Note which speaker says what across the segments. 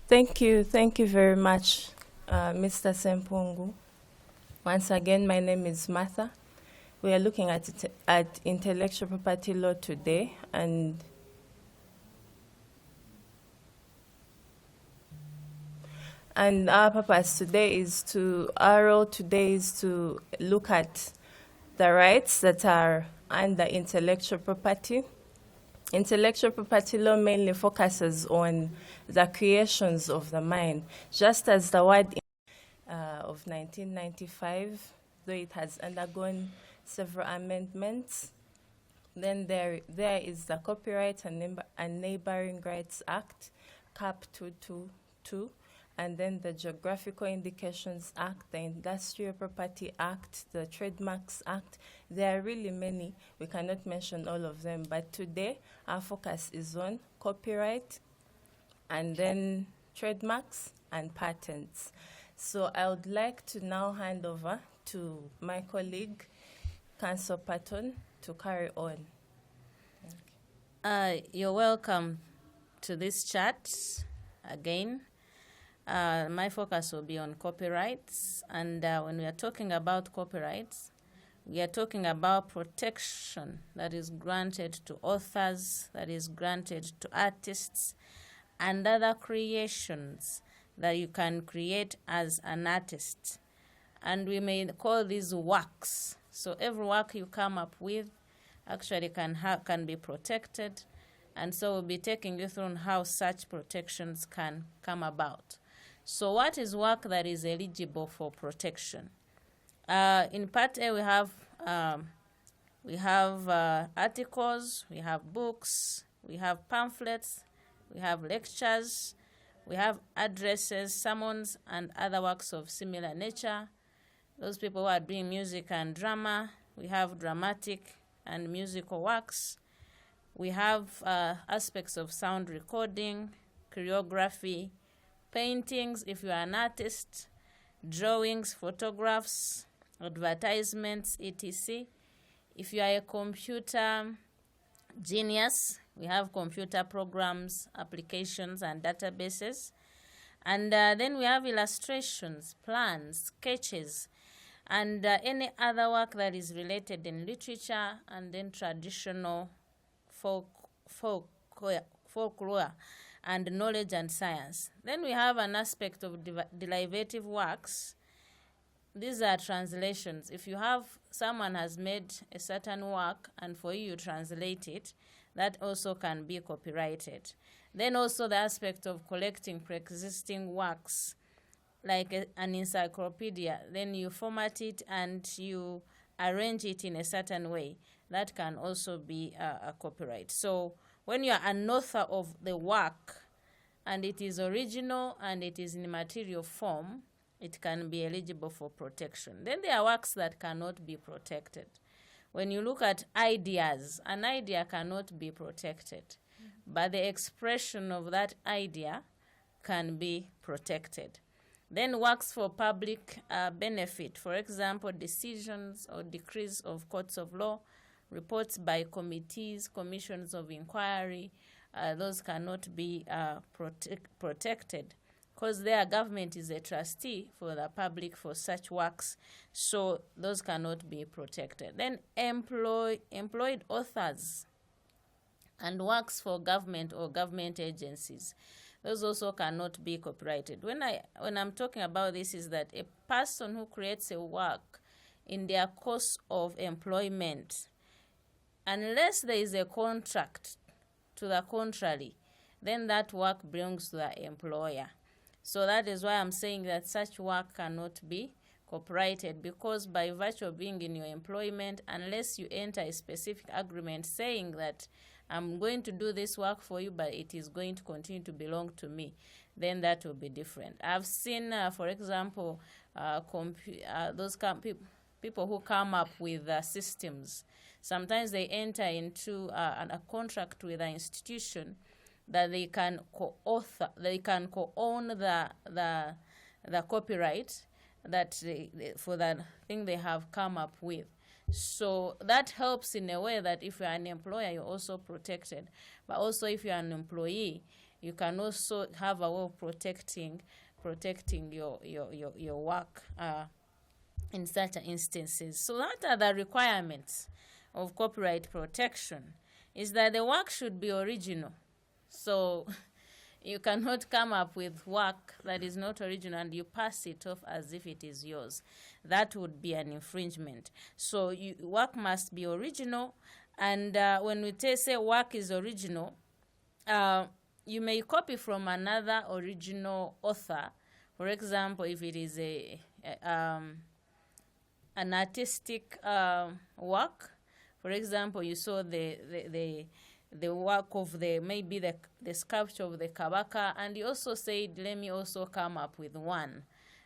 Speaker 1: Thank you very much, Mr. Sempungu. Once again, my name is Martha. We are looking at intellectual property law today, and our purpose today is our role today is to look at the rights that are under intellectual property. Intellectual property law mainly focuses on the creations of the mind, just as the word of 1995, though it has undergone several amendments. Then there is the Copyright and Neighboring Rights Act, KAB 222, and then the Geographical Indications Act, the Industrial Property Act, the Trademarks Act. There are really many. We cannot mention all of them, but today our focus is on copyright and then trademarks and patents. So I would like to now hand over to my colleague, Council Patton, to carry on.
Speaker 2: You're welcome to this chat again. My focus will be on copyrights, and when we are talking about copyrights, we are talking about protection that is granted to authors, that is granted to artists, and other creations that you can create as an artist. And we may call these works. So every work you come up with actually can be protected, and so we'll be taking you through how such protections can come about. So what is work that is eligible for protection? In Part A, we have articles, we have books, we have pamphlets, we have lectures, we have addresses, sermons, and other works of similar nature. Those people who are doing music and drama, we have dramatic and musical works. We have aspects of sound recording, choreography, paintings, if you are an artist, drawings, photographs, advertisements, etc. If you are a computer genius, we have computer programs, applications, and databases. And then we have illustrations, plans, sketches, and any other work that is related in literature, and then traditional folklore, and knowledge and science. Then we have an aspect of derivative works. These are translations. If you have someone has made a certain work and for you translate it, that also can be copyrighted. Then also the aspect of collecting pre-existing works, like an encyclopedia. Then you format it and you arrange it in a certain way. That can also be a copyright. So when you are an author of the work and it is original and it is in material form, it can be eligible for protection. Then there are works that cannot be protected. When you look at ideas, an idea cannot be protected, but the expression of that idea can be protected. Then works for public benefit, for example, decisions or decrees of courts of law, reports by committees, commissions of inquiry, those cannot be protected because their government is a trustee for the public for such works, so those cannot be protected. Then employed authors and works for government or government agencies, those also cannot be copyrighted. When I'm talking about this is that a person who creates a work in their course of employment, unless there is a contract to the contrary, then that work belongs to the employer. So that is why I'm saying that such work cannot be copyrighted, because by virtue of being in your employment, unless you enter a specific agreement saying that I'm going to do this work for you, but it is going to continue to belong to me, then that will be different. I've seen, for example, those people who come up with systems. Sometimes they enter into a contract with an institution that they can co-author, they can co-own the copyright that for the thing they have come up with. So that helps in a way that if you're an employer, you're also protected. But also if you're an employee, you can also have a way of protecting your work in such instances. So what are the requirements of copyright protection? Is that the work should be original. So you cannot come up with work that is not original and you pass it off as if it is yours. That would be an infringement. So work must be original, and when we say work is original, you may copy from another original author. For example, if it is an artistic work, for example, you saw the work of maybe the sculpture of the Kabaka, and you also said, let me also come up with one.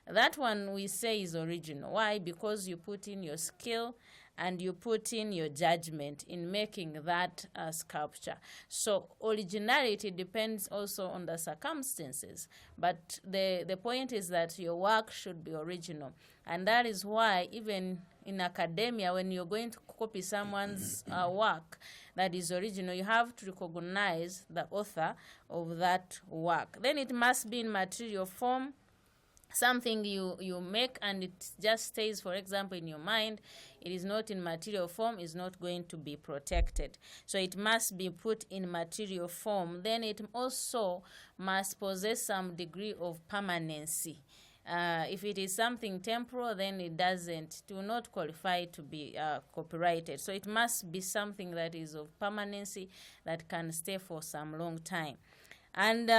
Speaker 2: That one we say is original. Why? Because you put in your skill and you put in your judgment in making that sculpture. So originality depends also on the circumstances, but the point is that your work should be original. And that is why even in academia, when you're going to copy someone's work that is original, you have to recognize the author of that work. Then it must be in material form, something you make and it just stays, for example, in your mind. It is not in material form, is not going to be protected. So it must be put in material form. Then it also must possess some degree of permanency. If it is something temporal, then it will not qualify to be copyrighted. So it must be something that is of permanency, that can stay for some long time. And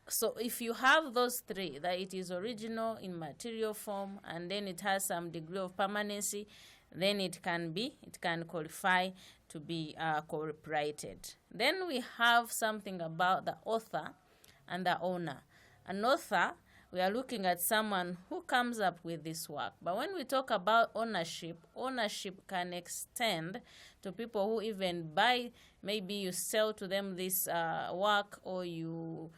Speaker 2: so if you have those three, that it is original in material form and then it has some degree of permanency, then it can qualify to be copyrighted. Then we have something about the author and the owner. An author, we are looking at someone who comes up with this work. But when we talk about ownership can extend to people who even buy, maybe you sell to them this work, or you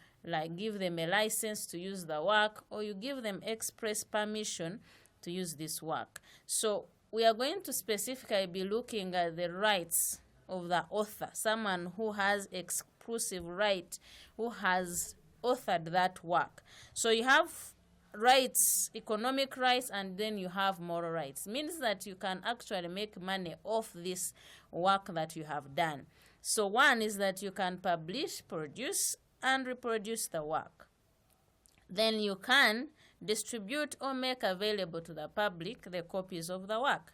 Speaker 2: give them a license to use the work, or you give them express permission to use this work. So we are going to specifically be looking at the rights of the author, someone who has exclusive right, who has authored that work. So you have rights, economic rights, and then you have moral rights. Means that you can actually make money off this work that you have done. So one is that you can publish, produce, and reproduce the work. Then you can distribute or make available to the public the copies of the work.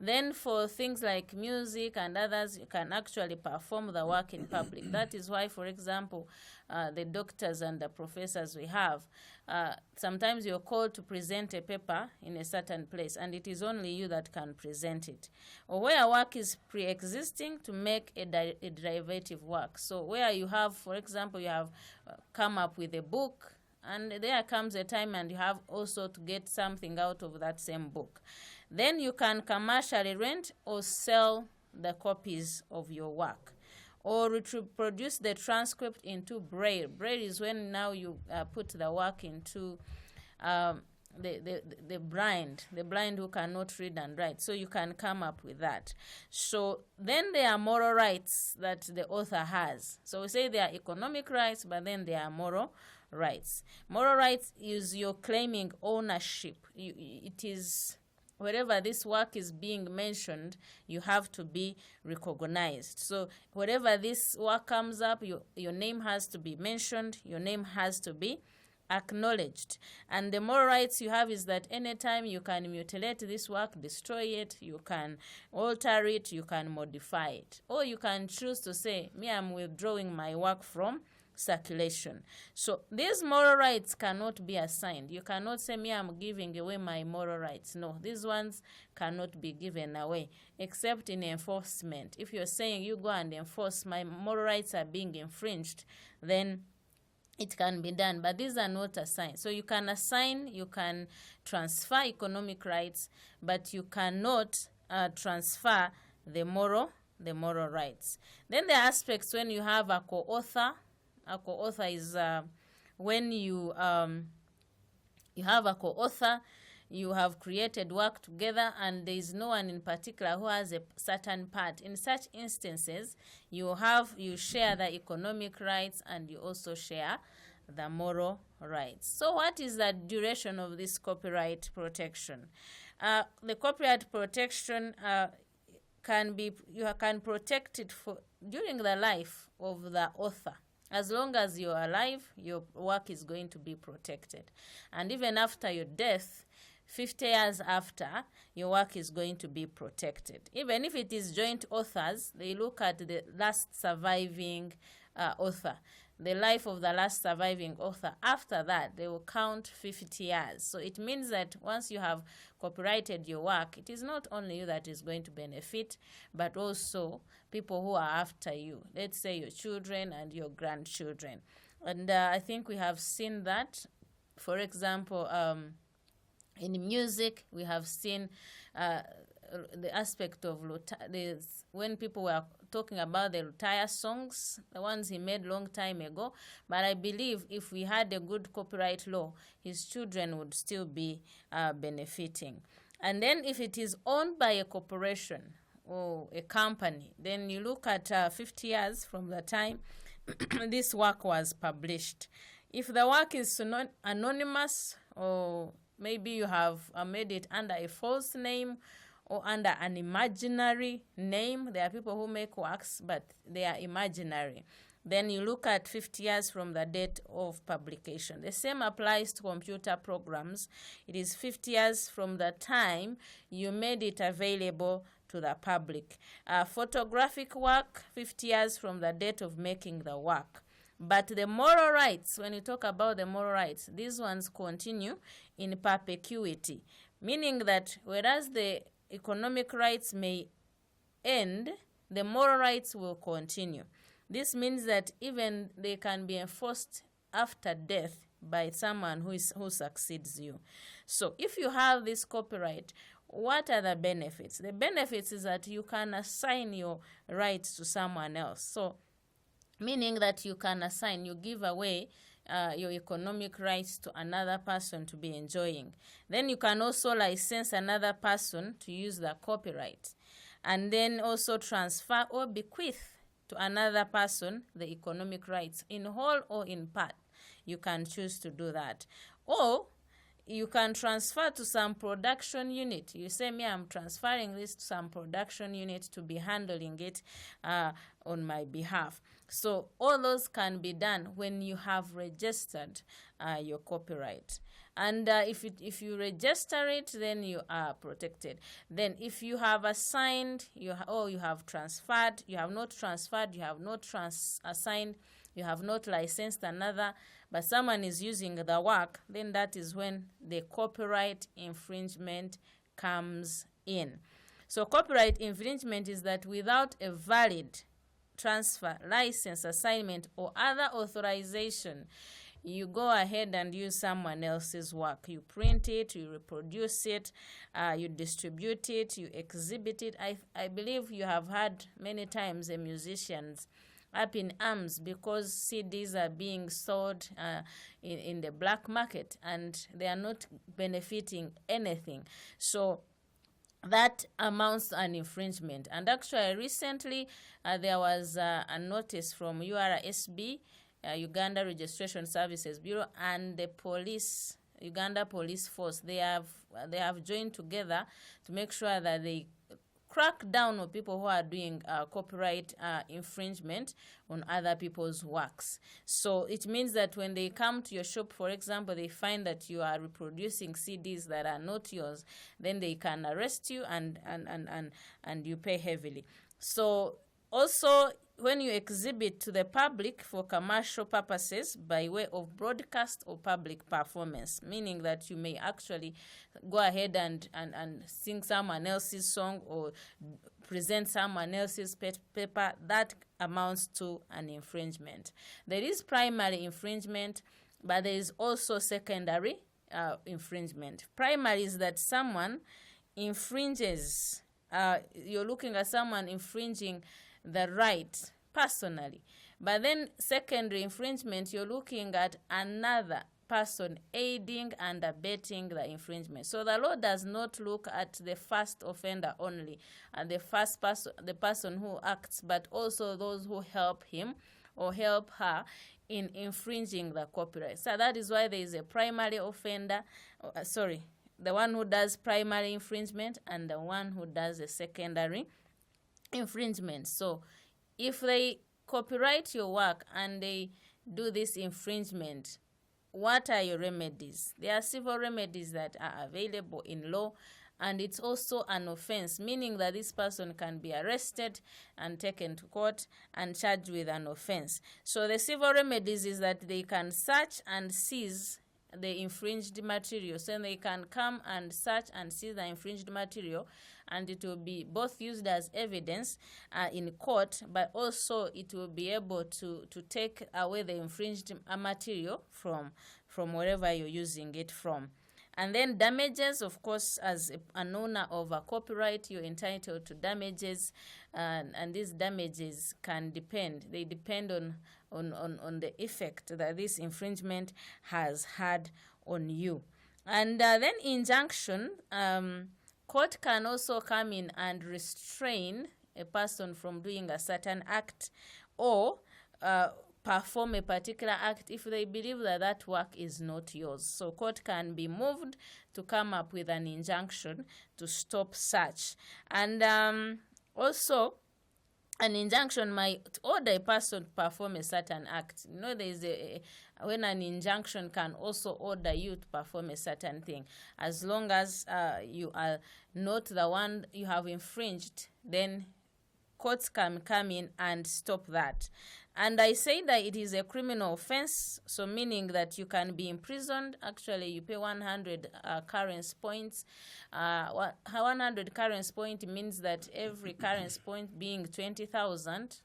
Speaker 2: Then for things like music and others, you can actually perform the work in public. That is why, for example, the doctors and the professors we have, sometimes you're called to present a paper in a certain place, and it is only you that can present it. Or where work is pre-existing, to make a derivative work. So where you have, for example, you have come up with a book, and there comes a time and you have also to get something out of that same book. Then you can commercially rent or sell the copies of your work, or reproduce the transcript into braille. Braille is when now you put the work into the blind who cannot read and write. So you can come up with that. So then there are moral rights that the author has. So we say there are economic rights, but then there are moral rights. Moral rights is you're claiming ownership. It is wherever this work is being mentioned, you have to be recognized. So wherever this work comes up, your name has to be mentioned, your name has to be acknowledged. And the moral rights you have is that anytime you can mutilate this work, destroy it, you can alter it, you can modify it. Or you can choose to say, me, I'm withdrawing my work from circulation. So these moral rights cannot be assigned. You cannot say, me, I'm giving away my moral rights. No, these ones cannot be given away, except in enforcement. If you're saying you go and enforce, my moral rights are being infringed, then it can be done. But these are not assigned. So you can assign, you can transfer economic rights, but you cannot transfer the moral rights. Then the aspects when you have a co-author. A co-author is when you have a co-author, you have created work together and there is no one in particular who has a certain part. In such instances, you share the economic rights and you also share the moral rights. So what is the duration of this copyright protection? The copyright protection you can protect it during the life of the author. As long as you're alive, your work is going to be protected. And even after your death, 50 years after, your work is going to be protected. Even if it is joint authors, they look at the last surviving author, the life of the last surviving author. After that, they will count 50 years. So it means that once you have copyrighted your work, it is not only you that is going to benefit, but also people who are after you. Let's say your children and your grandchildren. And I think we have seen that. For example, in music, we have seen the aspect of when people were talking about the Lutaya songs, the ones he made long time ago. But I believe if we had a good copyright law, his children would still be benefiting. And then if it is owned by a corporation or a company, then you look at 50 years from the time this work was published. If the work is anonymous, or maybe you have made it under a false name or under an imaginary name. There are people who make works, but they are imaginary. Then you look at 50 years from the date of publication. The same applies to computer programs. It is 50 years from the time you made it available to the public. Photographic work, 50 years from the date of making the work. But the moral rights, when you talk about the moral rights, these ones continue in perpetuity, meaning that whereas the economic rights may end, the moral rights will continue. This means that even they can be enforced after death by someone who succeeds you. So if you have this copyright, what are the benefits? The benefits is that you can assign your rights to someone else. So meaning that you can assign, you give away your economic rights to another person to be enjoying. Then you can also license another person to use the copyright. And then also transfer or bequeath to another person the economic rights in whole or in part. You can choose to do that. Or you can transfer to some production unit. You say, me, I'm transferring this to some production unit to be handling it on my behalf. So all those can be done when you have registered your copyright. And if you register it, then you are protected. Then if you have assigned, you have transferred, you have not transferred, you have not assigned, you have not licensed another, but someone is using the work, then that is when the copyright infringement comes in. So copyright infringement is that without a valid transfer, license, assignment, or other authorization, you go ahead and use someone else's work. You print it, you reproduce it, you distribute it, you exhibit it. I believe you have heard many times the musicians up in arms because CDs are being sold in the black market and they are not benefiting anything. So that amounts to an infringement. And actually recently there was a notice from URSB, Uganda Registration Services Bureau, and the police, Uganda Police Force. They have joined together to make sure that they crack down on people who are doing copyright infringement on other people's works. So it means that when they come to your shop, for example, they find that you are reproducing CDs that are not yours, then they can arrest you and you pay heavily. So also, when you exhibit to the public for commercial purposes by way of broadcast or public performance, meaning that you may actually go ahead and sing someone else's song or present someone else's paper, that amounts to an infringement. There is primary infringement, but there is also secondary infringement. Primary is that someone infringes, you're looking at someone infringing the right personally. But then secondary infringement, you're looking at another person aiding and abetting the infringement. So the law does not look at the first offender only, and the person who acts, but also those who help him or help her in infringing the copyright. So that is why there is a primary offender, the one who does primary infringement and the one who does a secondary infringement. So if they copyright your work and they do this infringement, what are your remedies? There are civil remedies that are available in law, and it's also an offense, meaning that this person can be arrested and taken to court and charged with an offense. So the civil remedies is that they can search and seize the infringed material. So they can come and search and seize the infringed material, and it will be both used as evidence in court, but also it will be able to take away the infringed material from wherever you're using it from. And then damages, of course, as an owner of a copyright, you're entitled to damages, and these damages can depend. They depend on the effect that this infringement has had on you. And then injunction, court can also come in and restrain a person from doing a certain act or perform a particular act if they believe that that work is not yours. So court can be moved to come up with an injunction to stop such. And also, an injunction might order a person to perform a certain act. You know, there is when an injunction can also order you to perform a certain thing. As long as you are not the one you have infringed, then courts can come in and stop that. And I say that it is a criminal offense, so meaning that you can be imprisoned. Actually, you pay 100 currency points. 100 currency point means that every currency point being 20,000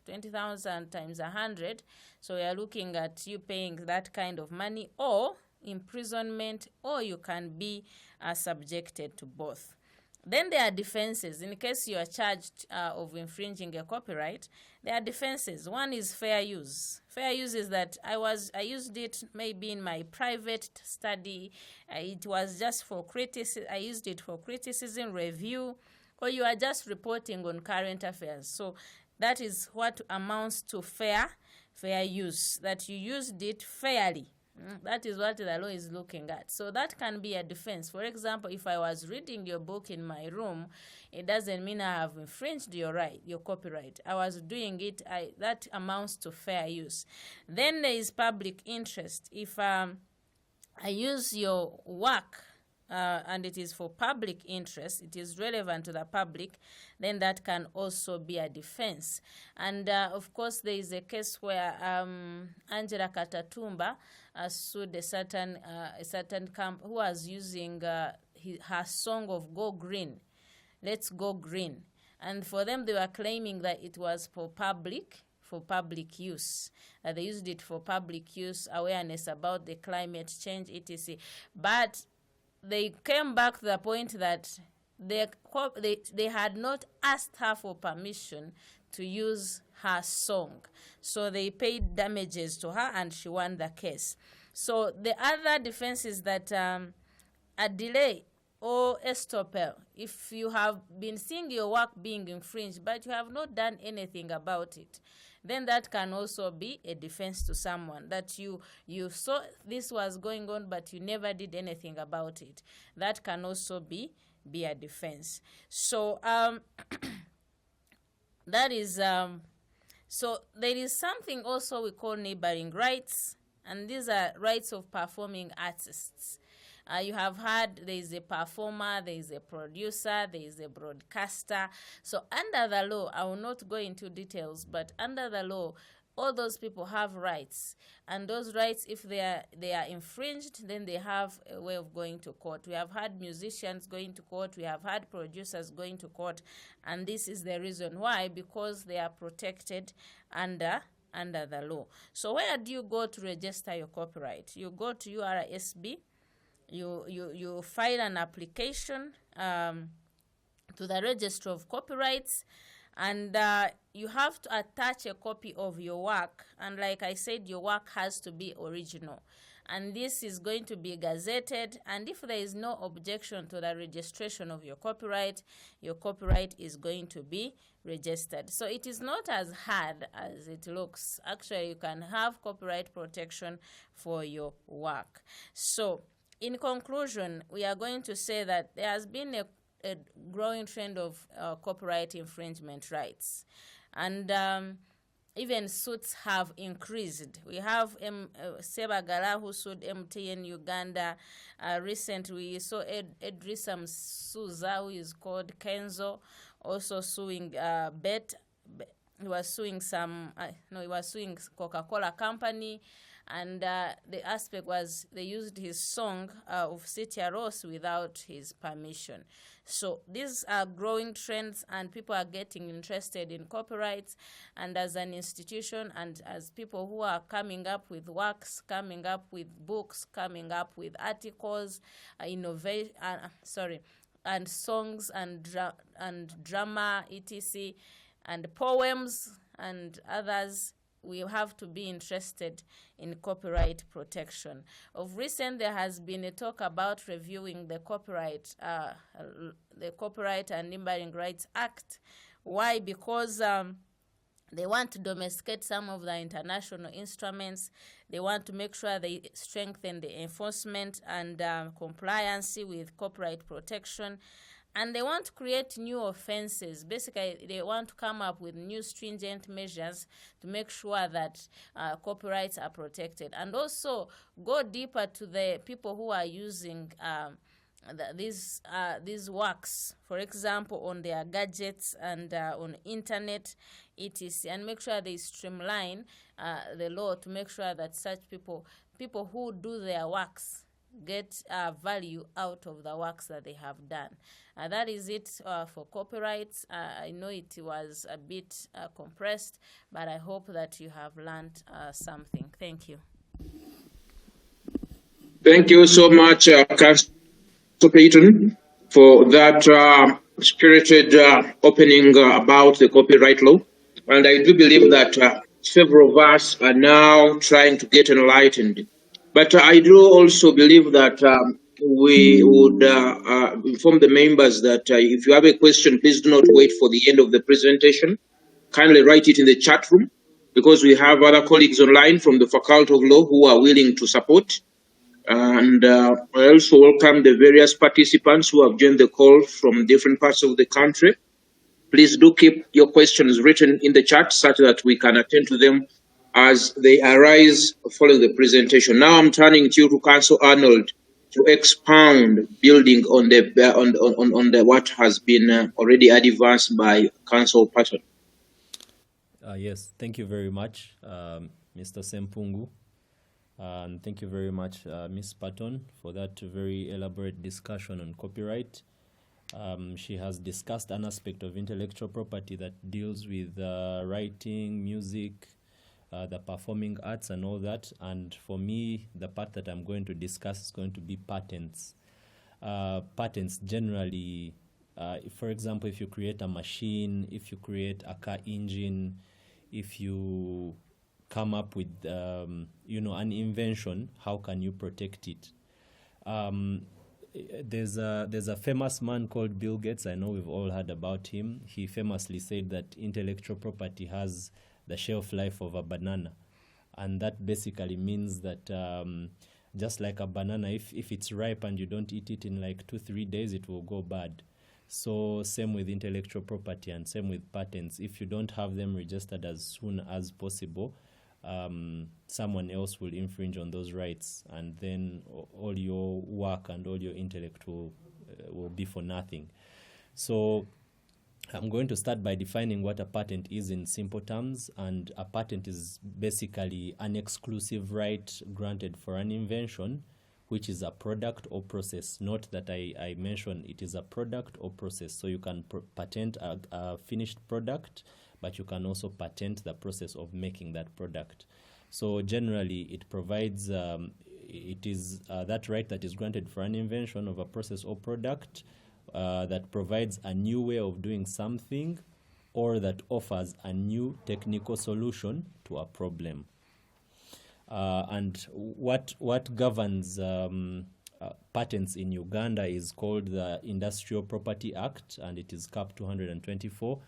Speaker 2: times 100. So we are looking at you paying that kind of money, or imprisonment, or you can be subjected to both. Then there are defenses. In case you are charged of infringing a copyright, there are defenses. One is fair use. Fair use is that I used it maybe in my private study. It was just for criticism. I used it for criticism, review, or you are just reporting on current affairs. So that is what amounts to fair use, that you used it fairly. That is what the law is looking at. So that can be a defense. For example, if I was reading your book in my room, it doesn't mean I have infringed your copyright. I was doing it, that amounts to fair use. Then there is public interest. If I use your work and it is for public interest, it is relevant to the public, then that can also be a defense. And of course, there is a case where Angela Katatumba sued a certain camp who was using her song of Go Green, Let's Go Green. And for them, they were claiming that it was for public use. They used it for public use, awareness about the climate change, etc. But they came back to the point that they had not asked her for permission to use her song. So they paid damages to her and she won the case. So the other defense is that a delay or estoppel, if you have been seeing your work being infringed but you have not done anything about it, then that can also be a defense to someone, that you saw this was going on but you never did anything about it. That can also be a defense. So that is so there is something also we call neighboring rights, and these are rights of performing artists. You have heard there is a performer, there is a producer, there is a broadcaster. So under the law, I will not go into details, but under the law, all those people have rights. And those rights, if they are infringed, then they have a way of going to court. We have had musicians going to court. We have had producers going to court. And this is the reason why, because they are protected under the law. So where do you go to register your copyright? You go to URSB. You file an application to the Register of Copyrights, and you have to attach a copy of your work. And like I said, your work has to be original. and this is going to be gazetted, and if there is no objection to the registration of your copyright is going to be registered. So it is not as hard as it looks. Actually, you can have copyright protection for your work. So in conclusion, we are going to say that there has been a growing trend of copyright infringement rights, and even suits have increased. We have Sebagala, who sued MTN Uganda. Recently, we saw Edrisam Souza, who is called Kenzo, also suing Bet. He was suing he was suing Coca-Cola Company. And the aspect was they used his song of Sitia Ross without his permission. So these are growing trends, and people are getting interested in copyrights. And as an institution, and as people who are coming up with works, coming up with books, coming up with articles, and songs and drama, etc., and poems and others, we have to be interested in copyright protection. Of recent, there has been a talk about reviewing the Copyright and Enabling Rights Act. Why? Because they want to domesticate some of the international instruments. They want to make sure they strengthen the enforcement and compliance with copyright protection. And they want to create new offenses. Basically, they want to come up with new stringent measures to make sure that copyrights are protected. And also go deeper to the people who are using these works, for example, on their gadgets and on internet, etc., and make sure they streamline the law to make sure that such people who do their works get value out of the works that they have done. That is it for copyrights. I know it was a bit compressed, but I hope that you have learned something. Thank you.
Speaker 3: Thank you so much, Councillor Payton, for that spirited opening about the copyright law. And I do believe that several of us are now trying to get enlightened. But I do also believe that we would inform the members that if you have a question, please do not wait for the end of the presentation. Kindly write it in the chat room, because we have other colleagues online from the Faculty of Law who are willing to support. And I also welcome the various participants who have joined the call from different parts of the country. Please do keep your questions written in the chat such that we can attend to them as they arise following the presentation. Now I'm turning to you, to Councillor Arnold, to expound, building on the what has been already advanced by Councillor Patton.
Speaker 4: Yes, thank you very much, Mr. Sempungu. And thank you very much, Ms. Patton, for that very elaborate discussion on copyright. She has discussed an aspect of intellectual property that deals with writing, music, the performing arts and all that. And for me, the part that I'm going to discuss is going to be patents. Patents generally, for example, if you create a machine, if you create a car engine, if you come up with an invention, how can you protect it? There's a famous man called Bill Gates. I know we've all heard about him. He famously said that intellectual property has the shelf life of a banana, and that basically means that just like a banana, if it's ripe and you don't eat it in like 2-3 days, it will go bad. So same with intellectual property and same with patents. If you don't have them registered as soon as possible, someone else will infringe on those rights, and then all your work and all your intellect will be for nothing. So I'm going to start by defining what a patent is in simple terms. And a patent is basically an exclusive right granted for an invention, which is a product or process. Note that I mentioned it is a product or process. So you can patent a finished product, but you can also patent the process of making that product. So generally, it provides, it is that right that is granted for an invention of a process or product that provides a new way of doing something, or that offers a new technical solution to a problem. And what governs patents in Uganda is called the Industrial Property Act, and it is KAB 224.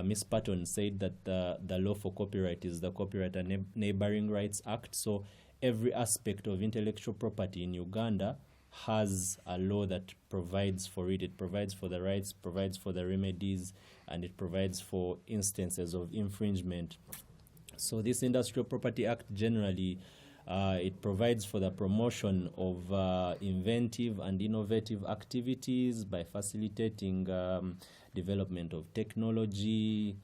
Speaker 4: Ms. Patton said that the law for copyright is the Copyright and Neighboring Rights Act. So every aspect of intellectual property in Uganda has a law that provides for it. It provides for the rights, provides for the remedies, and it provides for instances of infringement. So this Industrial Property Act generally, it provides for the promotion of inventive and innovative activities by facilitating development of technology,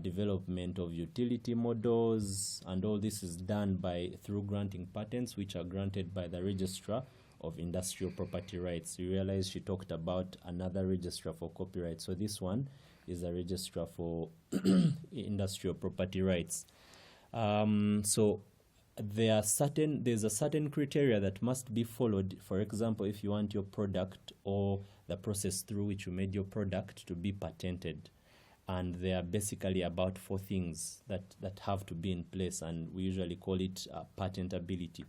Speaker 4: development of utility models, and all this is done through granting patents, which are granted by the Registrar of Industrial Property Rights. You realize she talked about another registrar for copyright. So this one is a registrar for industrial property rights. So there's a certain criteria that must be followed. For example, if you want your product or the process through which you made your product to be patented, and there are basically about 4 things that have to be in place, and we usually call it patentability.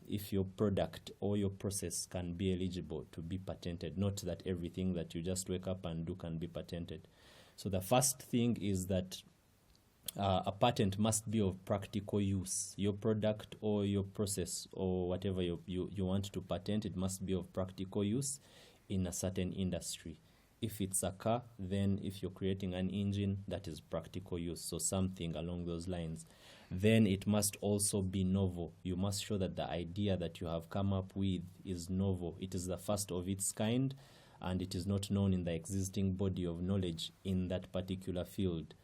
Speaker 4: If your product or your process can be eligible to be patented, not that everything that you just wake up and do can be patented. So the first thing is that a patent must be of practical use. Your product or your process or whatever you want to patent, it must be of practical use in a certain industry. If it's a car, then if you're creating an engine, that is practical use, so something along those lines. Then it must also be novel. You must show that the idea that you have come up with is novel. It is the first of its kind, and it is not known in the existing body of knowledge in that particular field.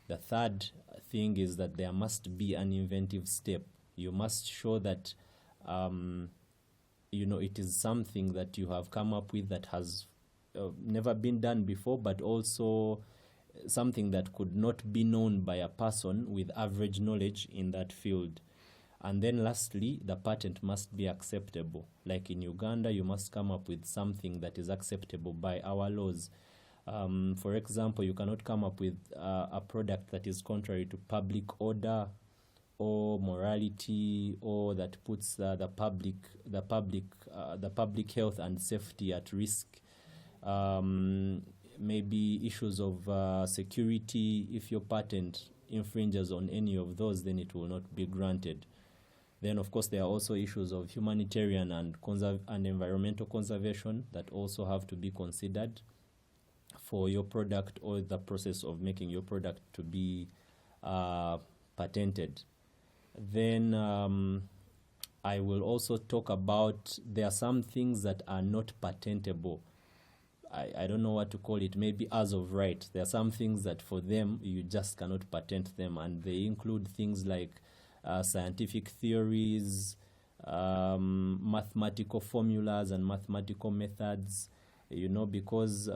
Speaker 4: The third thing is that there must be an inventive step. You must show that it is something that you have come up with that has never been done before, but also something that could not be known by a person with average knowledge in that field. And then lastly, the patent must be acceptable. Like in Uganda, you must come up with something that is acceptable by our laws. For example, you cannot come up with a product that is contrary to public order or morality, or that puts the public health and safety at risk. Maybe issues of security. If your patent infringes on any of those, then it will not be granted. Then, of course, there are also issues of humanitarian and environmental conservation that also have to be considered for your product or the process of making your product to be patented. Then I will also talk about, there are some things that are not patentable. I don't know what to call it, maybe as of right. There are some things that for them, you just cannot patent them, and they include things like scientific theories, mathematical formulas and mathematical methods, because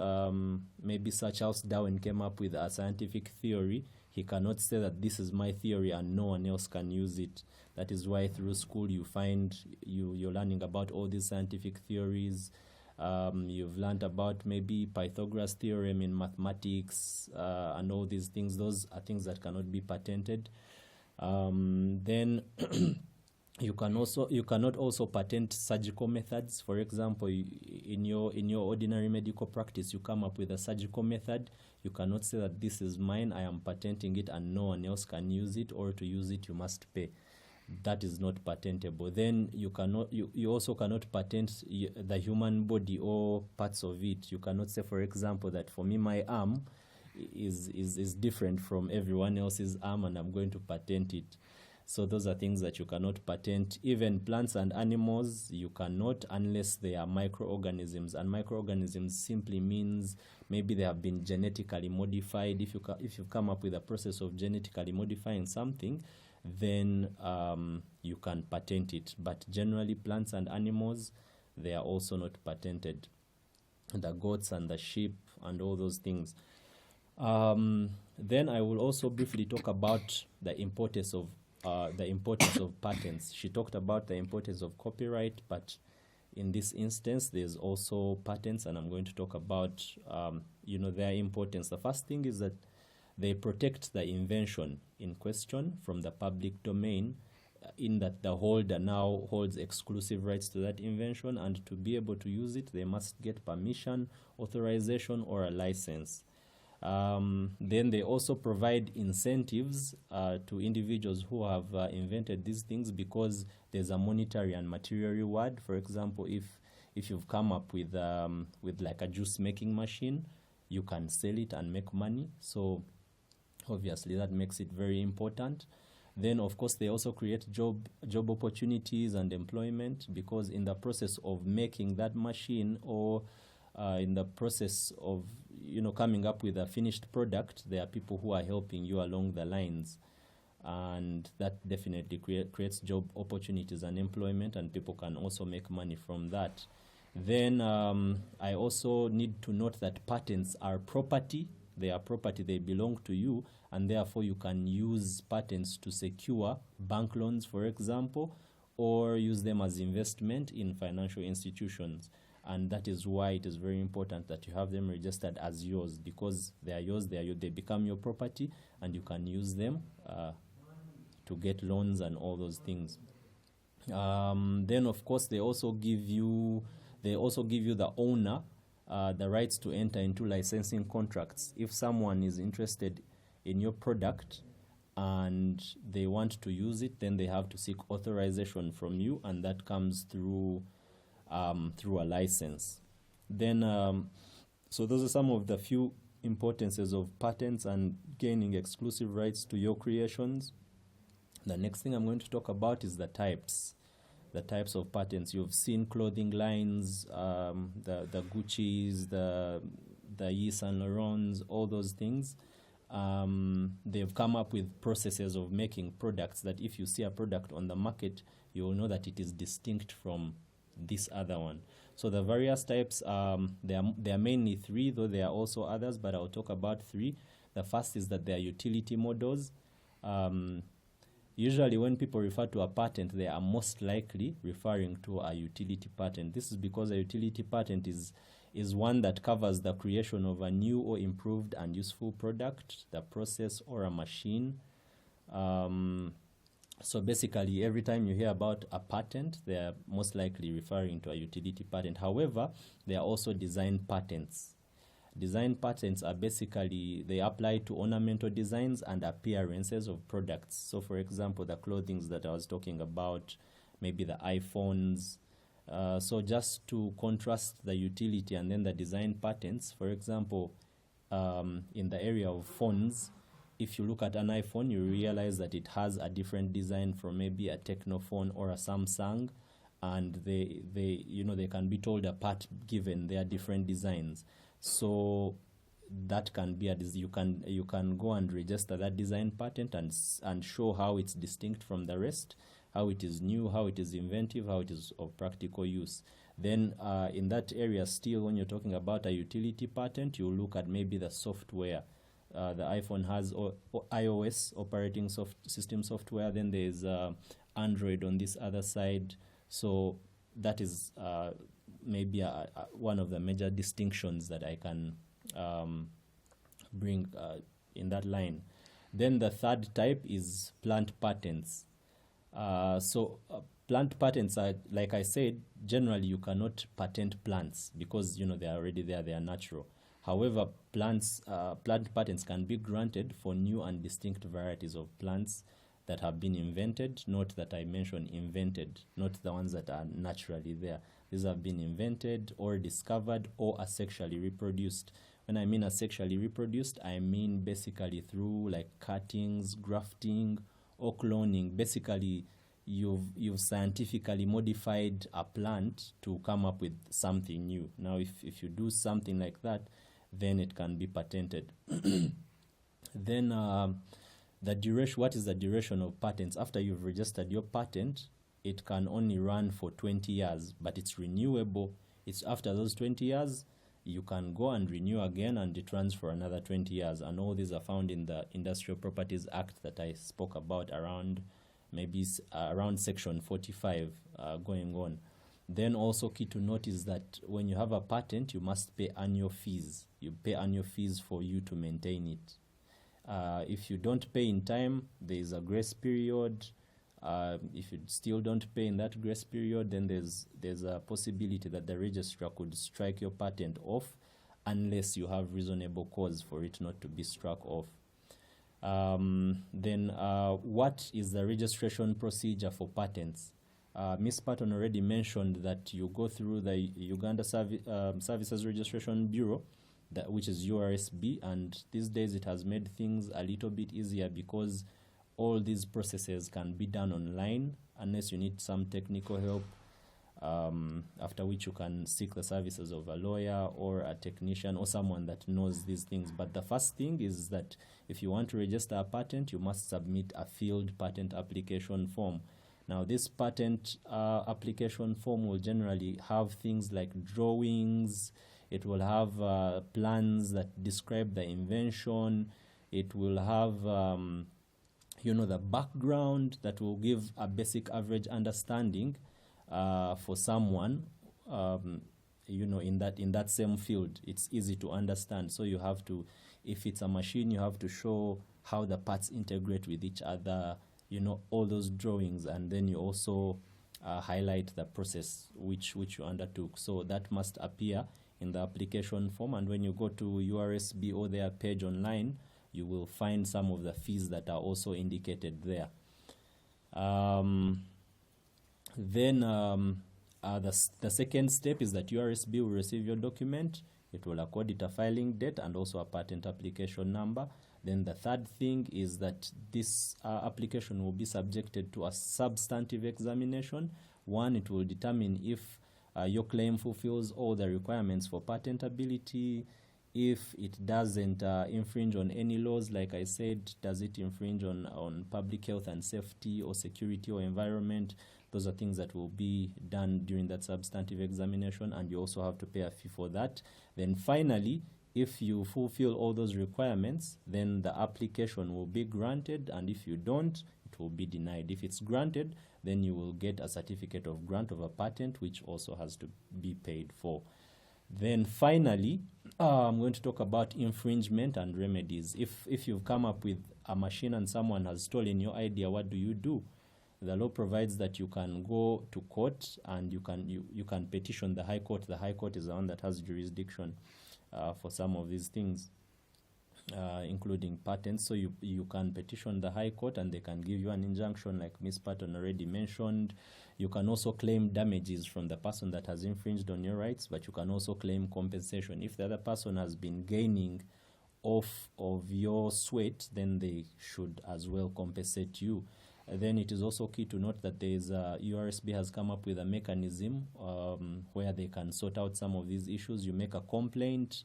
Speaker 4: maybe Sir Charles Darwin came up with a scientific theory. He cannot say that this is my theory and no one else can use it. That is why through school you find you're learning about all these scientific theories. You've learned about maybe Pythagoras theorem in mathematics and all these things. Those are things that cannot be patented. Then you cannot also patent surgical methods. For example, in your ordinary medical practice, you come up with a surgical method. You cannot say that this is mine, I am patenting it, and no one else can use it, or to use it you must pay. That is not patentable. Then you also cannot patent the human body or parts of it. You cannot say, for example, that for me my arm is different from everyone else's arm and I'm going to patent it. So those are things that you cannot patent. Even plants and animals, you cannot, unless they are microorganisms. And microorganisms simply means maybe they have been genetically modified. If you've come up with a process of genetically modifying something, then you can patent it. But generally, plants and animals, they are also not patented. The goats and the sheep and all those things. Then I will also briefly talk about the importance of patents. She talked about the importance of copyright, but in this instance, there's also patents, and I'm going to talk about their importance. The first thing is that they protect the invention in question from the public domain. in that the holder now holds exclusive rights to that invention, and to be able to use it, they must get permission, authorization, or a license. Then they also provide incentives to individuals who have invented these things, because there's a monetary and material reward. For example, if you've come up with like a juice making machine, you can sell it and make money. So obviously that makes it very important. Then of course they also create job opportunities and employment, because in the process of making that machine, or in the process of coming up with a finished product, there are people who are helping you along the lines, and that definitely creates job opportunities and employment, and people can also make money from that. Then I also need to note that patents are property. They are property, they belong to you, and therefore you can use patents to secure bank loans, for example, or use them as investment in financial institutions. And that is why it is very important that you have them registered as yours, because they are yours, they become your property, and you can use them to get loans and all those things. Then of course they also give you the owner the rights to enter into licensing contracts. If someone is interested in your product and they want to use it, then they have to seek authorization from you, and that comes through a license. Then so those are some of the few importances of patents and gaining exclusive rights to your creations. The next thing I'm going to talk about is the types of patents. You've seen clothing lines, the Gucci's, the Yves Saint Laurent's, all those things. They've come up with processes of making products that if you see a product on the market, you will know that it is distinct from this other one. So the various types, there are mainly three, though there are also others, but I'll talk about three. The first is that they are utility models. Usually when people refer to a patent, they are most likely referring to a utility patent. This is because a utility patent is one that covers the creation of a new or improved and useful product, the process, or a machine. So basically, every time you hear about a patent, they are most likely referring to a utility patent. However, there are also design patents. Design patents are basically, they apply to ornamental designs and appearances of products. So for example, the clothing that I was talking about, maybe the iPhones. So just to contrast the utility and then the design patents, for example, in the area of phones, if you look at an iPhone, you realize that it has a different design from maybe a Techno phone or a Samsung, and they can be told apart given their different designs. So that can be you can go and register that design patent and show how it's distinct from the rest, how it is new, how it is inventive, how it is of practical use. Then in that area still, when you're talking about a utility patent, you look at maybe the software. The iPhone has iOS operating system software, then there's Android on this other side. So that is maybe one of the major distinctions that I can bring in that line. Then the third type is plant patents. Plant patents are, like I said, generally you cannot patent plants because they are already there, they are natural. However, plant patents can be granted for new and distinct varieties of plants that have been invented. Note that I mentioned invented, not the ones that are naturally there. These have been invented or discovered or asexually reproduced. When I mean asexually reproduced, I mean basically through like cuttings, grafting, or cloning. Basically, you've scientifically modified a plant to come up with something new. Now, if you do something like that, then it can be patented. Then the duration, what is the duration of patents? After you've registered your patent, it can only run for 20 years, but it's renewable. It's after those 20 years, you can go and renew again, and it runs for another 20 years. And all these are found in the Industrial Properties Act that I spoke about around section 45 going on. Then also key to note is that when you have a patent, you must pay annual fees. You pay annual fees for you to maintain it. If you don't pay in time, there is a grace period. If you still don't pay in that grace period, then there's a possibility that the registrar could strike your patent off unless you have reasonable cause for it not to be struck off. Then what is the registration procedure for patents? Ms. Patton already mentioned that you go through the Uganda Services Registration Bureau, which is URSB, and these days it has made things a little bit easier because all these processes can be done online unless you need some technical help, after which you can seek the services of a lawyer or a technician or someone that knows these things. But the first thing is that if you want to register a patent, you must submit a field patent application form. Now, this patent application form will generally have things like drawings. It will have plans that describe the invention. It will have the background that will give a basic average understanding for someone, in that same field. It's easy to understand. So you have to, if it's a machine, you have to show how the parts integrate with each other, all those drawings, and then you also highlight the process which you undertook. So that must appear in the application form, and when you go to URSB or their page online, you will find some of the fees that are also indicated there. Then the second step is that URSB will receive your document. It will accord it a filing date and also a patent application number. Then the third thing is that this application will be subjected to a substantive examination. One, it will determine if your claim fulfills all the requirements for patentability. If it doesn't infringe on any laws, like I said, does it infringe on public health and safety or security or environment? Those are things that will be done during that substantive examination, and you also have to pay a fee for that. Then finally, if you fulfill all those requirements, then the application will be granted, and if you don't, it will be denied. If it's granted, then you will get a certificate of grant of a patent, which also has to be paid for. Then finally, I'm going to talk about infringement and remedies. If you've come up with a machine and someone has stolen your idea, what do you do? The law provides that you can go to court and you can petition the High Court. The High Court is the one that has jurisdiction for some of these things, including patents. So you can petition the High Court and they can give you an injunction, like Ms. Patton already mentioned. You can also claim damages from the person that has infringed on your rights, but you can also claim compensation. If the other person has been gaining off of your sweat, then they should as well compensate you. Then it is also key to note that URSB has come up with a mechanism where they can sort out some of these issues. You make a complaint,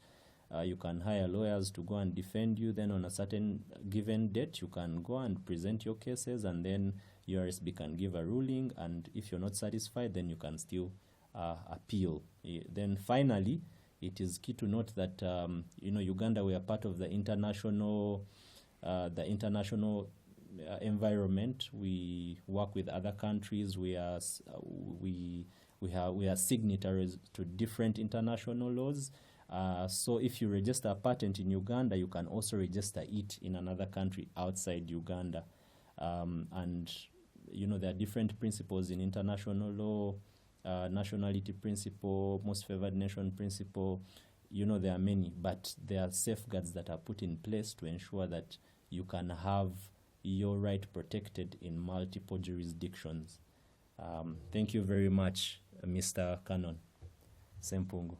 Speaker 4: you can hire lawyers to go and defend you. Then on a certain given date, you can go and present your cases, and then URSB can give a ruling. And if you're not satisfied, then you can still appeal. Then finally, it is key to note that Uganda, we are part of the international environment. We work with other countries. We are signatories to different international laws. So if you register a patent in Uganda, you can also register it in another country outside Uganda. And there are different principles in international law, nationality principle, most favored nation principle. There are many, but there are safeguards that are put in place to ensure that you can have your right protected in multiple jurisdictions. Thank you very much, Mr. Cannon. Sempungu.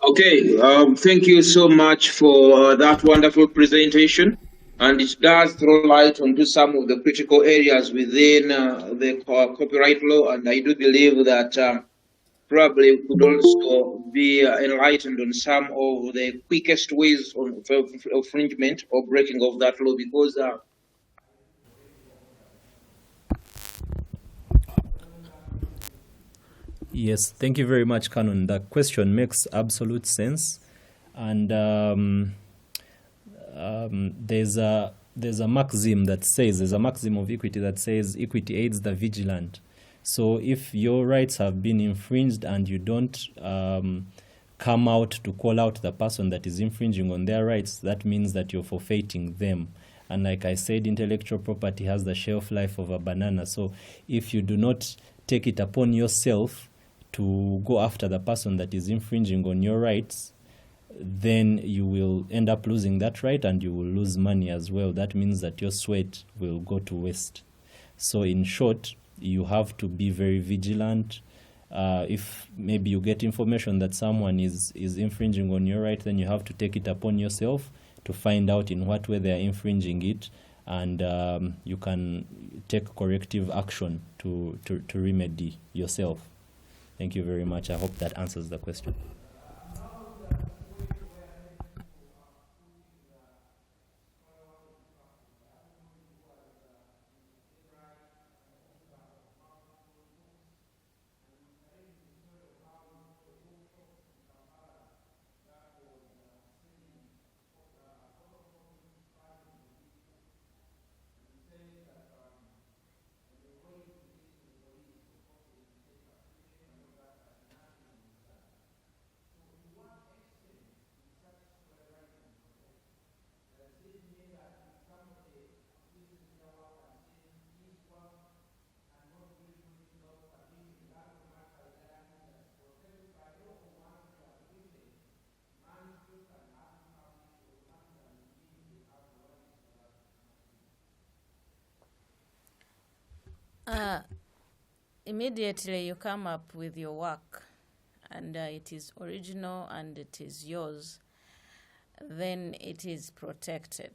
Speaker 3: Okay, thank you so much for that wonderful presentation. And it does throw light onto some of the critical areas within the copyright law. And I do believe that probably could also be enlightened on some of the quickest ways of infringement or breaking of that law, because
Speaker 4: Yes, thank you very much, Canon. The question makes absolute sense, and there's a maxim of equity that says equity aids the vigilant. So if your rights have been infringed and you don't come out to call out the person that is infringing on their rights, that means that you're forfeiting them. And like I said, intellectual property has the shelf life of a banana. So if you do not take it upon yourself to go after the person that is infringing on your rights, then you will end up losing that right and you will lose money as well. That means that your sweat will go to waste. So in short, you have to be very vigilant. If maybe you get information that someone is infringing on your right, then you have to take it upon yourself to find out in what way they are infringing it, and you can take corrective action to remedy yourself. Thank you very much. I hope that answers the question.
Speaker 2: Immediately you come up with your work and it is original and it is yours, then it is protected.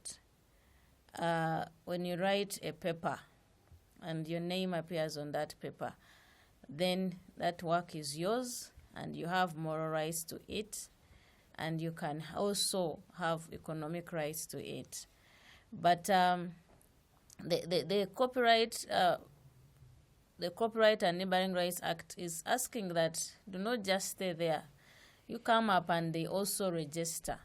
Speaker 2: When you write a paper and your name appears on that paper, then that work is yours and you have moral rights to it, and you can also have economic rights to it. But the Copyright and Neighboring Rights Act is asking that do not just stay there. You come up and they also register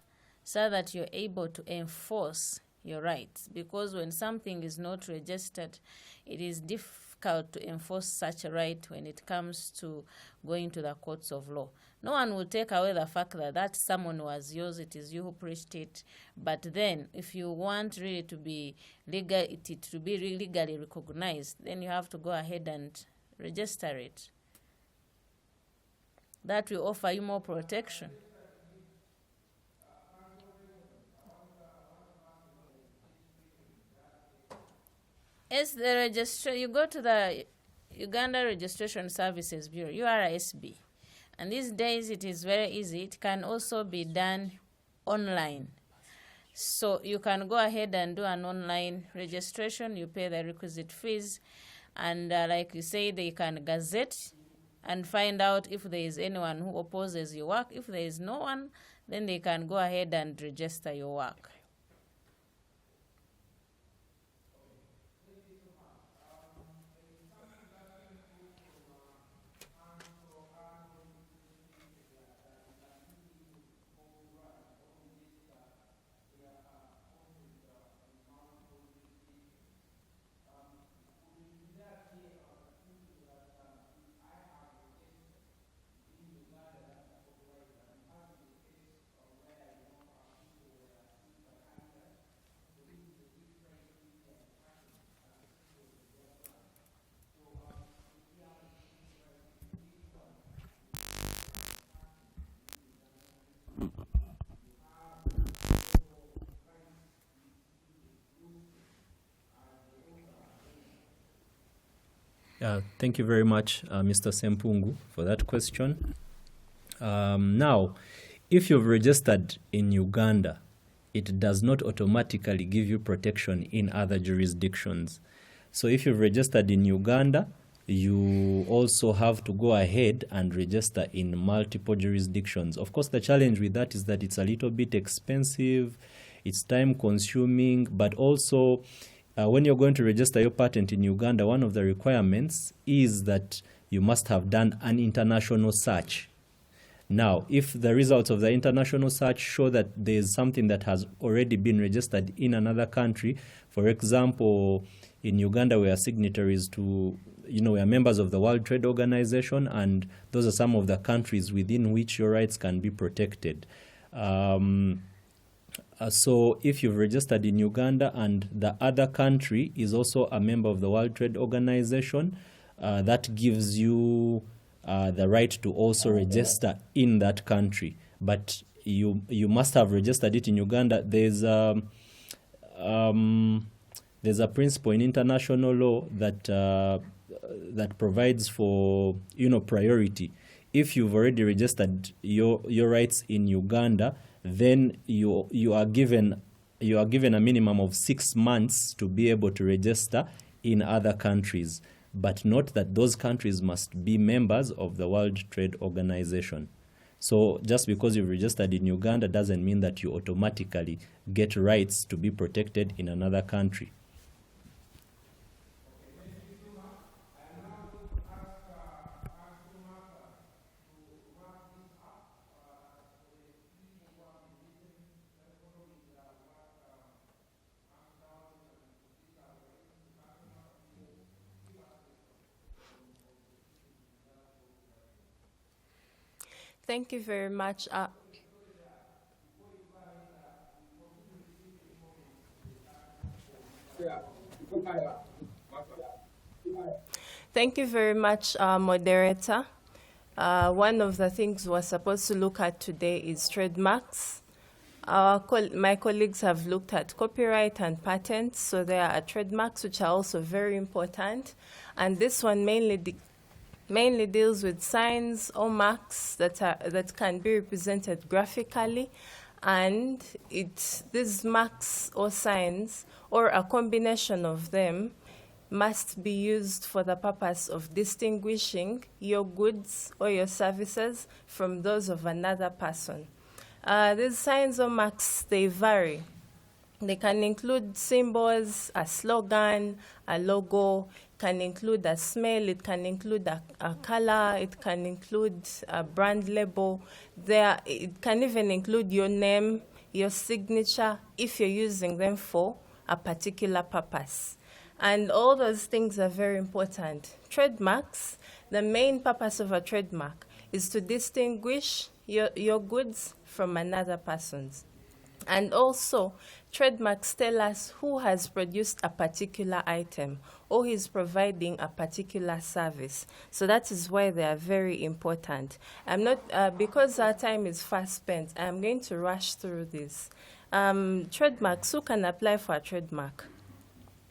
Speaker 2: so that you're able to enforce your rights. Because when something is not registered, it is difficult to enforce such a right when it comes to going to the courts of law. No one will take away the fact that that someone was yours, it is you who preached it. But then if you want really to be legal, it to be legally recognized, then you have to go ahead and register it. That will offer you more protection. As the register, you go to the Uganda Registration Services Bureau, URSB. And these days it is very easy. It can also be done online. So you can go ahead and do an online registration. You pay the requisite fees. And like you say, they can gazette and find out if there is anyone who opposes your work. If there is no one, then they can go ahead and register your work.
Speaker 4: Thank you very much, Mr. Sempungu, for that question. Now, if you've registered in Uganda, it does not automatically give you protection in other jurisdictions. So if you've registered in Uganda, you also have to go ahead and register in multiple jurisdictions. Of course, the challenge with that is that it's a little bit expensive, it's time consuming, but also when you're going to register your patent in Uganda, one of the requirements is that you must have done an international search. Now, if the results of the international search show that there's something that has already been registered in another country, for example, in Uganda we are signatories to, we are members of the World Trade Organization, and those are some of the countries within which your rights can be protected. So if you've registered in Uganda and the other country is also a member of the World Trade Organization, that gives you the right to also register in that country. But you must have registered it in Uganda. There's a principle in international law that provides for priority. If you've already registered your rights in Uganda, then you are given a minimum of 6 months to be able to register in other countries. But note that those countries must be members of the World Trade Organization. So just because you've registered in Uganda doesn't mean that you automatically get rights to be protected in another country.
Speaker 1: Thank you very much. Thank you very much, moderator. One of the things we're supposed to look at today is trademarks. My colleagues have looked at copyright and patents, so there are trademarks which are also very important. And this one mainly deals with signs or marks that can be represented graphically, and these marks or signs, or a combination of them, must be used for the purpose of distinguishing your goods or your services from those of another person. These signs or marks, they vary. They can include symbols, a slogan, a logo, can include a smell, it can include a color, it can include a brand label. It can even include your name, your signature, if you're using them for a particular purpose. And all those things are very important. Trademarks, the main purpose of a trademark is to distinguish your goods from another person's. And also, trademarks tell us who has produced a particular item or who is providing a particular service. So that is why they are very important. Because our time is fast spent, I'm going to rush through this. Trademarks, who can apply for a trademark?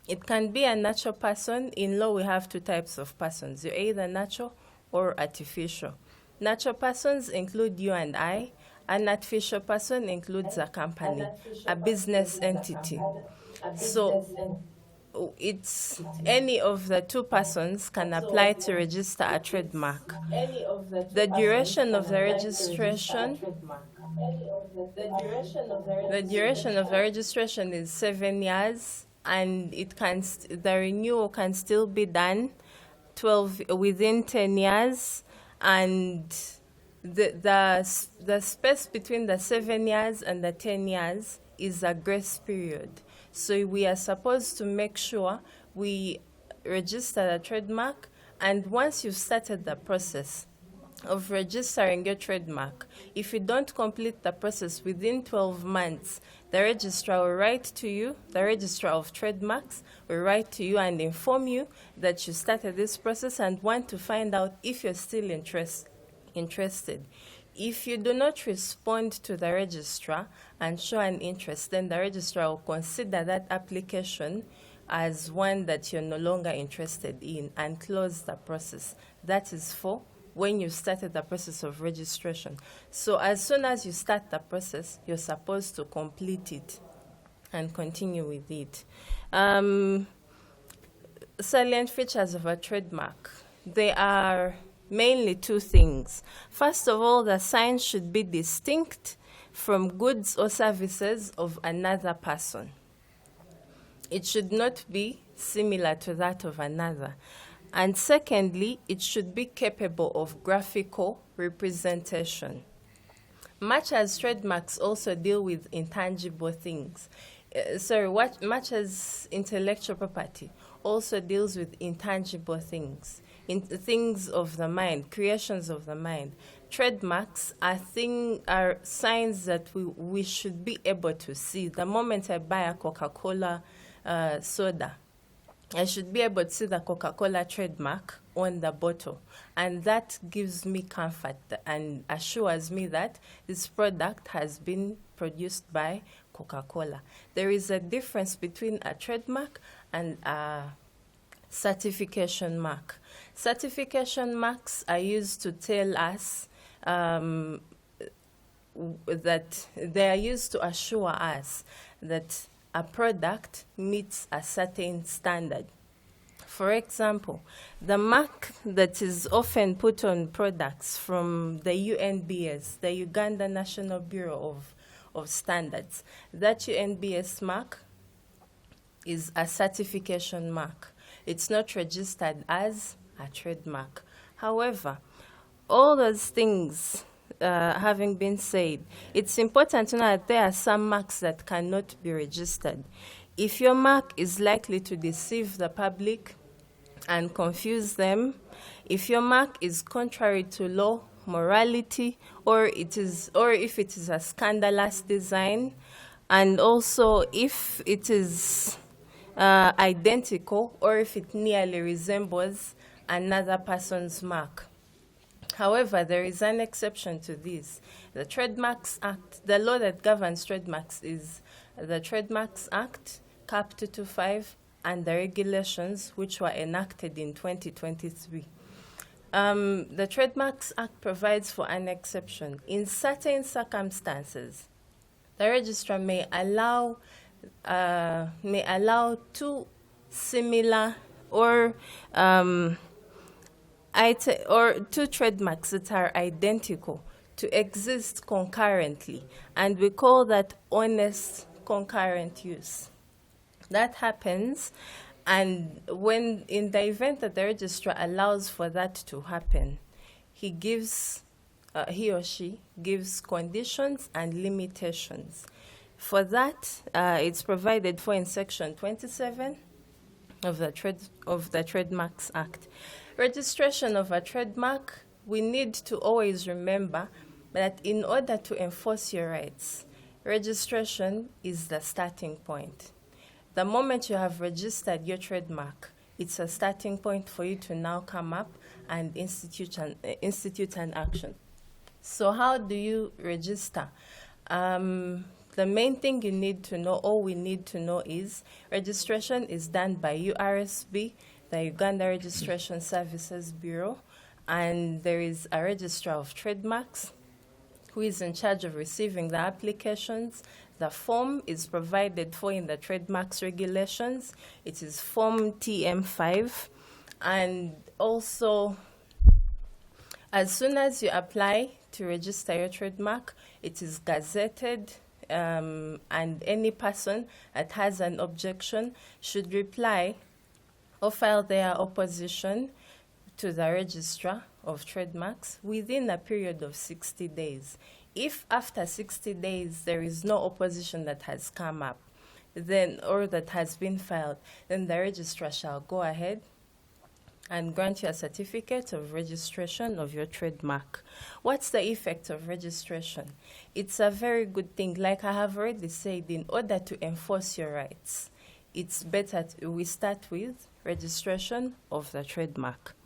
Speaker 1: It can be a natural person. In law, we have two types of persons. You're either natural or artificial. Natural persons include you and I. An artificial person includes a company, a business entity. So it's any of the two persons can apply to register a trademark. The duration of the registration is 7 years, and the renewal can still be done within 10 years, and the space between the 7 years and the 10 years is a grace period. So we are supposed to make sure we register the trademark, and once you've started the process of registering your trademark, if you don't complete the process within 12 months, the registrar will write to you, the registrar of trademarks will write to you and inform you that you started this process and want to find out if you're still interested. If you do not respond to the registrar and show an interest, then the registrar will consider that application as one that you're no longer interested in and close the process. That is for when you started the process of registration. So as soon as you start the process, you're supposed to complete it and continue with it. Salient features of a trademark. They are mainly two things. First of all, the sign should be distinct from goods or services of another person. It should not be similar to that of another. And secondly, it should be capable of graphical representation. Much as trademarks also deal with intangible things, much as intellectual property also deals with intangible things. in things of the mind, creations of the mind. Trademarks are signs that we should be able to see. The moment I buy a Coca-Cola soda, I should be able to see the Coca-Cola trademark on the bottle. And that gives me comfort and assures me that this product has been produced by Coca-Cola. There is a difference between a trademark and a certification mark. Certification marks are used to tell us that they are used to assure us that a product meets a certain standard. For example, the mark that is often put on products from the UNBS, the Uganda National Bureau of Standards, that UNBS mark is a certification mark. It's not registered as a trademark. However, all those things having been said, it's important to know that there are some marks that cannot be registered. If your mark is likely to deceive the public and confuse them, if your mark is contrary to law, morality, or if it is a scandalous design, and also if it is identical or if it nearly resembles another person's mark. However, there is an exception to this. The Trademarks Act, the law that governs trademarks is the Trademarks Act, KAB 225, and the regulations which were enacted in 2023. The Trademarks Act provides for an exception. In certain circumstances, the registrar may allow two similar or two trademarks that are identical to exist concurrently, and we call that honest concurrent use. That happens, and when in the event that the registrar allows for that to happen, he or she gives conditions and limitations. For that, it's provided for in Section 27 of the Trademarks Act. Registration of a trademark, we need to always remember that in order to enforce your rights, registration is the starting point. The moment you have registered your trademark, it's a starting point for you to now come up and institute an action. So how do you register? The main thing you need to know, all we need to know is registration is done by URSB, the Uganda Registration Services Bureau, and there is a registrar of trademarks who is in charge of receiving the applications. The form is provided for in the trademarks regulations. It is Form TM5, and also as soon as you apply to register your trademark, it is gazetted, and any person that has an objection should reply or file their opposition to the registrar of trademarks within a period of 60 days. If after 60 days there is no opposition that has come up, or that has been filed, then the registrar shall go ahead and grant you a certificate of registration of your trademark. What's the effect of registration? It's a very good thing. Like I have already said, in order to enforce your rights, it's better we start with registration of the trademark.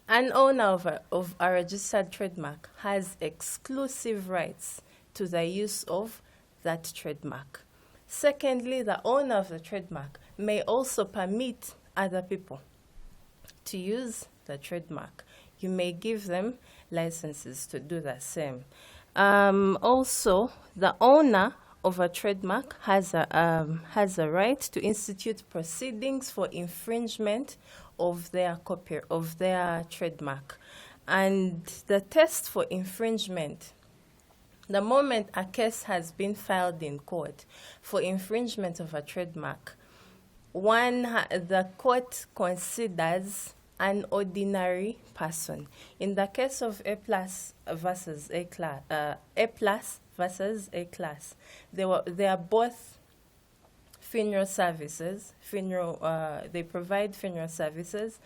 Speaker 1: An owner of a registered trademark has exclusive rights to the use of that trademark. Secondly, the owner of the trademark may also permit other people to use the trademark. You may give them licenses to do the same. Also, the owner of a trademark has a right to institute proceedings for infringement of their trademark. And the test for infringement, the moment a case has been filed in court for infringement of a trademark, the court considers an ordinary person. In the case of A plus versus A class, they are both funeral services. They provide funeral services,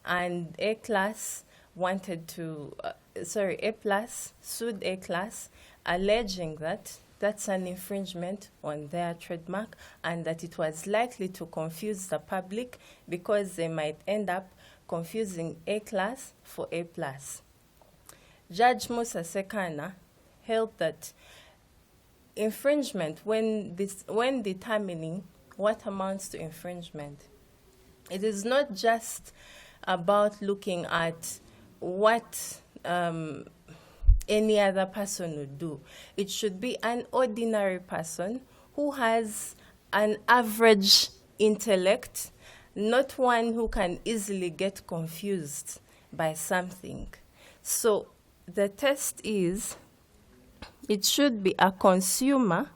Speaker 1: and A class wanted to, A plus sued A class, alleging that that's an infringement on their trademark and that it was likely to confuse the public because they might end up confusing A class for A plus. Judge Musa Sekana held that infringement, when determining what amounts to infringement, it is not just about looking at what any other person would do. It should be an ordinary person who has an average intellect, not one who can easily get confused by something. So the test is, it should be a consumer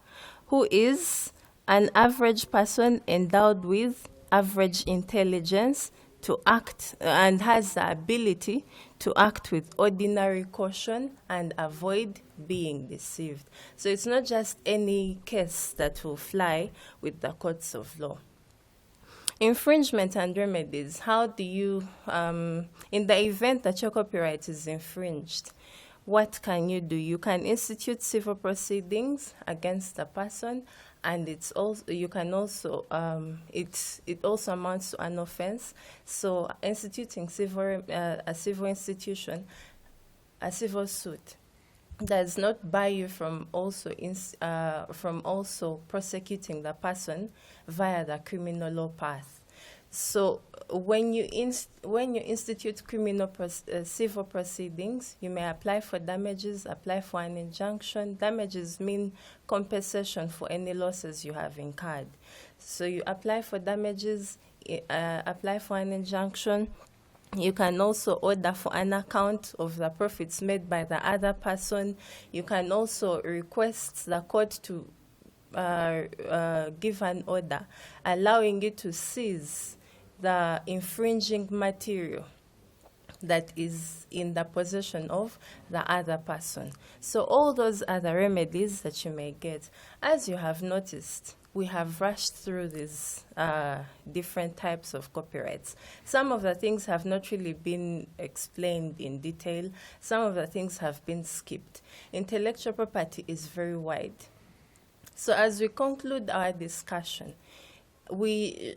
Speaker 1: who is an average person endowed with average intelligence to act and has the ability to act with ordinary caution and avoid being deceived. So it's not just any case that will fly with the courts of law. Infringement and remedies. How do you, in the event that your copyright is infringed, what can you do? You can institute civil proceedings against the person, and it's also, you can also, it also amounts to an offense. So instituting a civil institution, a civil suit, does not bar you from also prosecuting the person via the criminal law path. So when you institute civil proceedings, you may apply for damages, apply for an injunction. Damages mean compensation for any losses you have incurred. So you apply for damages, apply for an injunction. You can also order for an account of the profits made by the other person. You can also request the court to give an order allowing you to seize the infringing material that is in the possession of the other person. So all those are the remedies that you may get. As you have noticed, we have rushed through these different types of copyrights. Some of the things have not really been explained in detail. Some of the things have been skipped. Intellectual property is very wide. So as we conclude our discussion, we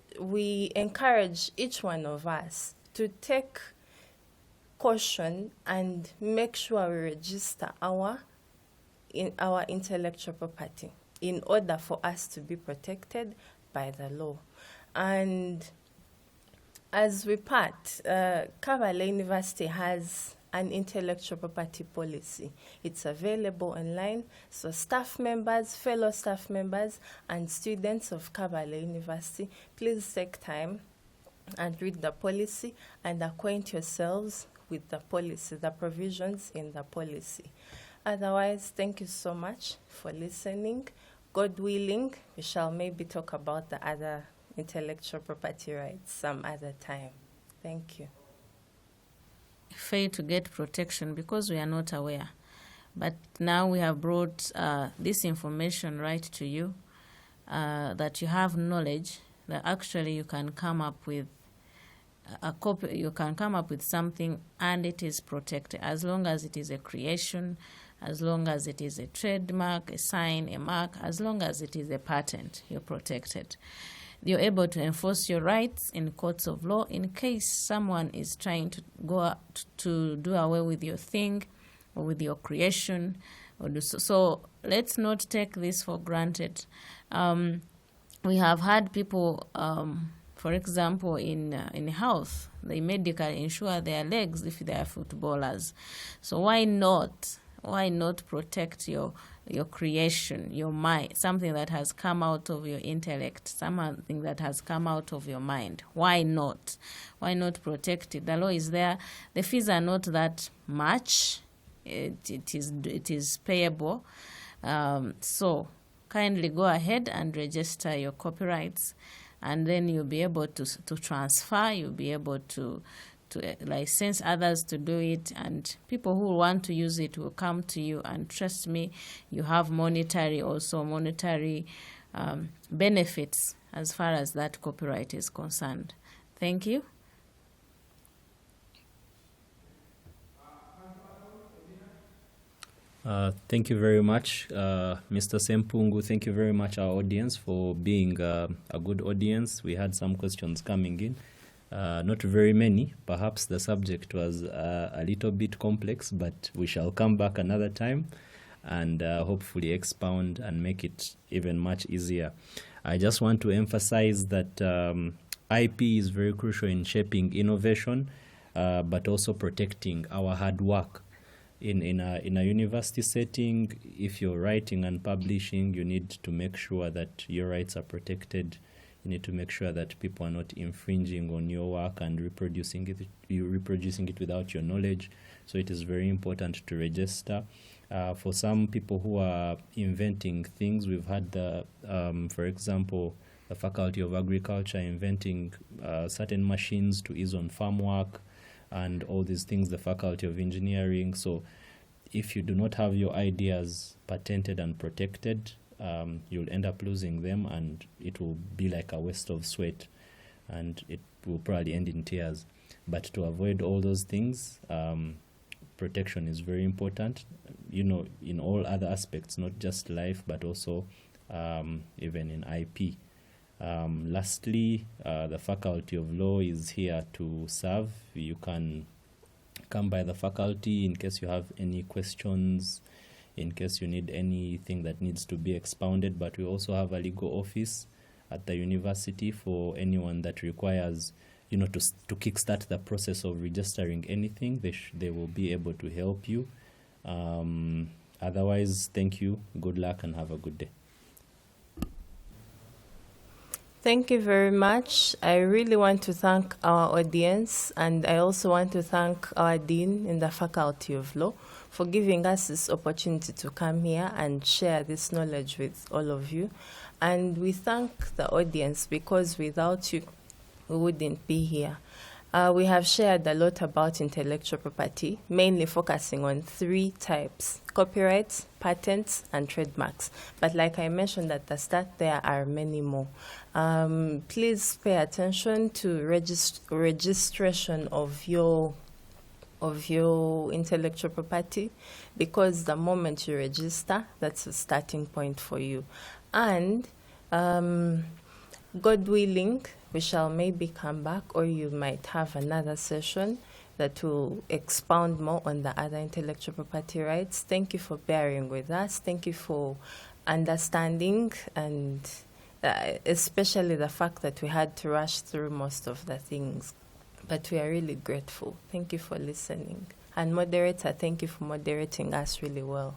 Speaker 1: encourage each one of us to take caution and make sure we register our intellectual property in order for us to be protected by the law. And as we part, Kabale University has an intellectual property policy. It's available online, so staff members, fellow staff members, and students of Kabale University, please take time and read the policy and acquaint yourselves with the policy, the provisions in the policy. Otherwise, thank you so much for listening. God willing, we shall maybe talk about the other intellectual property rights some other time. Thank you.
Speaker 2: Fail to get protection because we are not aware. But now we have brought this information right to you, that you have knowledge that actually you can come up with a copy, you can come up with something and it is protected as long as it is a creation, as long as it is a trademark, a sign, a mark, as long as it is a patent, you're protected. You're able to enforce your rights in courts of law in case someone is trying to go to do away with your thing or with your creation. So let's not take this for granted. We have had people, for example, in health, they medically insure their legs if they are footballers. So why not protect your creation, your mind, something that has come out of your intellect, something that has come out of your mind? Why not? Why not protect it? The law is there. The fees are not that much. It is payable. So kindly go ahead and register your copyrights, and then you'll be able to transfer. You'll be able to license others to do it, and people who want to use it will come to you, and trust me, you have monetary benefits as far as that copyright is concerned. Thank you.
Speaker 4: Thank you very much, Mr. Sempungu. Thank you very much, our audience, for being a good audience. We had some questions coming in, not very many. Perhaps the subject was a little bit complex, but we shall come back another time and hopefully expound and make it even much easier. I just want to emphasize that IP is very crucial in shaping innovation, but also protecting our hard work. In a university setting, if you're writing and publishing, you need to make sure that your rights are protected. You need to make sure that people are not infringing on your work and reproducing it without your knowledge. So it is very important to register. For some people who are inventing things, we've had for example, the Faculty of Agriculture inventing certain machines to ease on farm work, and all these things, the Faculty of Engineering. So if you do not have your ideas patented and protected, you'll end up losing them, and it will be like a waste of sweat, and it will probably end in tears. But to avoid all those things, protection is very important, in all other aspects, not just life, but also even in IP. Lastly, the Faculty of Law is here to serve. You can come by the faculty in case you have any questions, in case you need anything that needs to be expounded, but we also have a legal office at the university for anyone that requires, to kickstart the process of registering anything. They will be able to help you. Otherwise, thank you, good luck, and have a good day.
Speaker 1: Thank you very much. I really want to thank our audience, and I also want to thank our Dean in the Faculty of Law for giving us this opportunity to come here and share this knowledge with all of you. And we thank the audience, because without you, we wouldn't be here. We have shared a lot about intellectual property, mainly focusing on 3 types: copyrights, patents, and trademarks. But like I mentioned at the start, there are many more. Please pay attention to registration of your intellectual property, because the moment you register, that's a starting point for you. And God willing, we shall maybe come back, or you might have another session that will expound more on the other intellectual property rights. Thank you for bearing with us. Thank you for understanding, and especially the fact that we had to rush through most of the things. But we are really grateful. Thank you for listening. And moderator, thank you for moderating us really well.